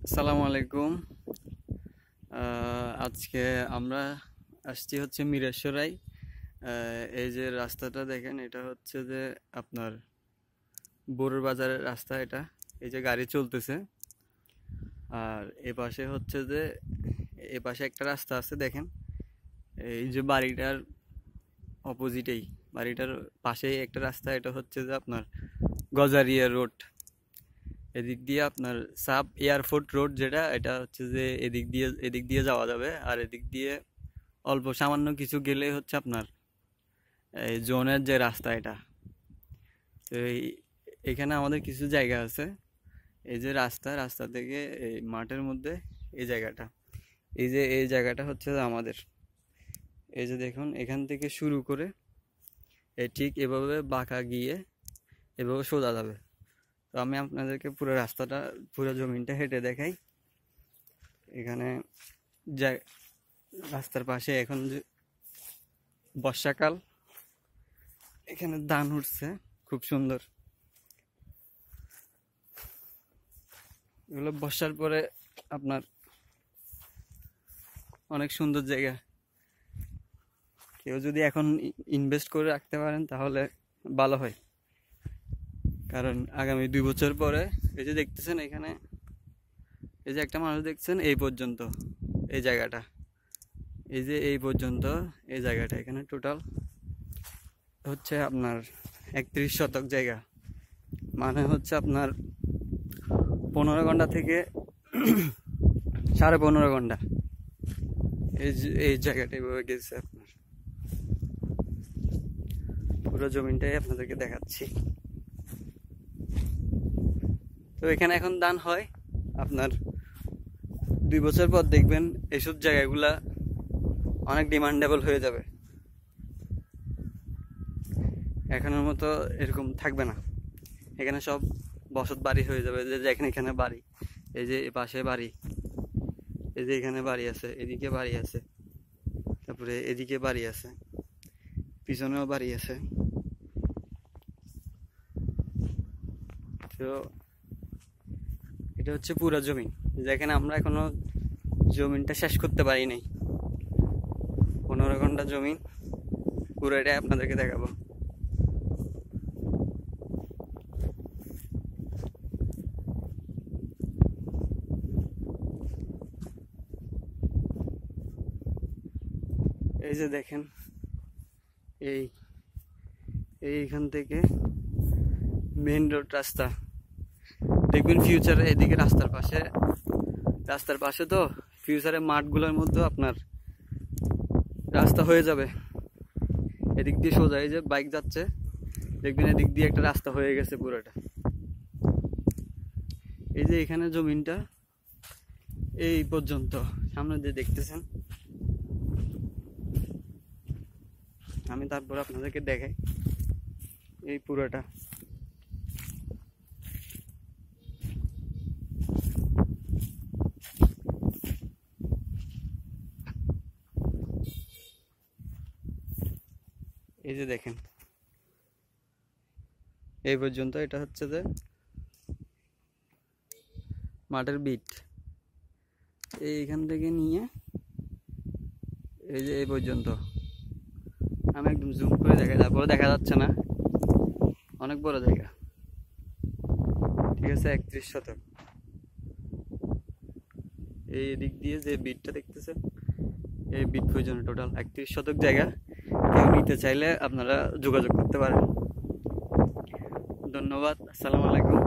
আসসালামু আলাইকুম। আজকে আমরা আসছি হচ্ছে মিরেশ্বরাই। এই যে রাস্তাটা দেখেন, এটা হচ্ছে যে আপনার বড়ুর বাজারের রাস্তা। এটা এই যে গাড়ি চলতেছে, আর এ পাশে হচ্ছে যে এ পাশে একটা রাস্তা আছে দেখেন। এই যে বাড়িটার অপোজিটেই, বাড়িটার পাশেই একটা রাস্তা। এটা হচ্ছে যে আপনার গজারিয়া রোড। এদিক দিয়ে আপনার সাব এয়ারপোর্ট রোড, যেটা এটা হচ্ছে যে এদিক দিয়ে যাওয়া যাবে। আর এদিক দিয়ে অল্প সামান্য কিছু গেলে হচ্ছে আপনার এই জোনের যে রাস্তা এটা। তো এখানে আমাদের কিছু জায়গা আছে। এই যে রাস্তা থেকে এই মাঠের মধ্যে এই জায়গাটা, এই জায়গাটা হচ্ছে যে আমাদের। এই যে দেখুন, এখান থেকে শুরু করে এই ঠিক এভাবে বাঁকা গিয়ে এভাবে সোজা যাবে। তো আমি আপনাদেরকে পুরো রাস্তাটা, পুরো জমিনটা হেঁটে দেখাই। এখানে রাস্তার পাশে এখন যে বর্ষাকাল, এখানে ধান উঠছে খুব সুন্দর। এগুলো বর্ষার পরে আপনার অনেক সুন্দর জায়গা। কেউ যদি এখন ইনভেস্ট করে রাখতে পারেন তাহলে ভালো হয়, কারণ আগামী 2 বছর পরে এই যে দেখতেছেন এখানে, এই যে একটা মানুষ দেখছেন এই পর্যন্ত এই জায়গাটা, এই যে এই পর্যন্ত এই জায়গাটা, এখানে টোটাল হচ্ছে আপনার 31 শতক জায়গা। মানে হচ্ছে আপনার 15 ঘন্টা থেকে 15.5 ঘন্টা এই জায়গাটা এভাবে গেছে আপনার। পুরো জমিনটাই আপনাদেরকে দেখাচ্ছি। তো এখানে এখন ধান হয় আপনার। 2 বছর পর দেখবেন এইসব জায়গাগুলা অনেক ডিমান্ডেবল হয়ে যাবে। এখনের মতো এরকম থাকবে না। এখানে সব বসত বাড়ি হয়ে যাবে। যে যেখানে এখানে বাড়ি, এই যে পাশে বাড়ি, এই যে এখানে বাড়ি আছে, এদিকে বাড়ি আছে, তারপরে এদিকে বাড়ি আছে, পিছনেও বাড়ি আছে। তো এটা হচ্ছে পুরো জমিন, যেখানে আমরা এখনো জমিনটা শেষ করতে পারি নাই। 15 ঘন্টা জমিন পুরোটাই আপনাদেরকে দেখাবো। এই যে দেখেন, এই এইখান থেকে মেইন রোড রাস্তা দেখবেন ফিউচারে। এদিকে রাস্তার পাশে তো ফিউচারে মাঠগুলোর মধ্যে আপনার রাস্তা হয়ে যাবে। এদিক দিয়ে সোজা, এই যে বাইক যাচ্ছে দেখবেন, এদিক দিয়ে একটা রাস্তা হয়ে গেছে পুরোটা। এই যে এখানে জমিনটা এই পর্যন্ত সামনে দিয়ে দেখতেছেন। আমি তারপর আপনাদেরকে দেখাই এই পুরোটা। এই যে দেখেন এই পর্যন্ত, এটা হচ্ছে যে মাঠের বিট। এইখান থেকে নিয়ে এই যে এই পর্যন্ত, আমি একদম জুম করে দেখাই, তারপরে দেখা যাচ্ছে না, অনেক বড় জায়গা। ঠিক আছে, 31 শতক। এই দিক দিয়ে যে বিটটা দেখতেছেন, এই বিট পর্যন্ত টোটাল 31 শতক জায়গা। কেউ নিতে চাইলে আপনারা যোগাযোগ করতে পারেন। ধন্যবাদ। আসসালামু আলাইকুম।